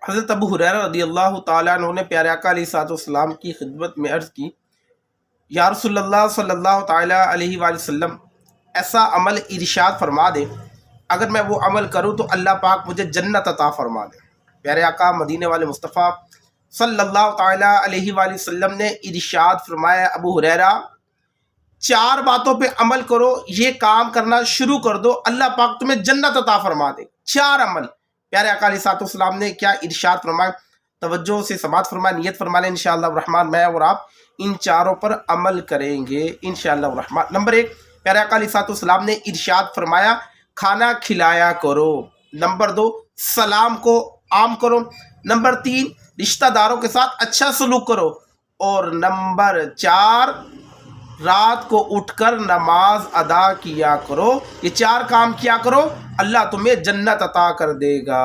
हज़रत अबू हुरैरा रज़ियल्लाहु ताला अन्हु ने प्यारे आका अलैहिस्सलाम की खिदमत में अर्ज़ की, या रसूलल्लाह सल्लल्लाहु ताला अलैहि वसल्लम, ऐसा अमल इरशाद फरमा दे, अगर मैं वो अमल करूँ तो अल्लाह पाक मुझे जन्नत अता फरमा दे। प्यारे आका मदीने वाले मुस्तफ़ा सल्लल्लाहु ताला अलैहि वसल्लम ने इरशाद फरमाया, अबू हुरैरा, 4 बातों पे अमल करो, ये काम करना शुरू कर दो, अल्लाह पाक तुम्हें जन्नत अता फरमा दे। 4 अमल। प्यारे आका अलैहिस्सलाम ने क्या इरशाद फरमाया, तवज्जो से समात फरमाया, नियत फरमा लें, इंशाअल्लाह रहमान मैं और आप इन चारों पर अमल करेंगे इंशाअल्लाह रहमान। नंबर 1, प्यारे आका अलैहिस्सलाम ने इरशाद फरमाया, खाना खिलाया करो। नंबर 2, सलाम को आम करो। नंबर 3, रिश्तेदारों के साथ अच्छा सलूक करो। और नंबर 4, रात को उठकर नमाज अदा किया करो। ये 4 काम किया करो, अल्लाह तुम्हें जन्नत अता कर देगा।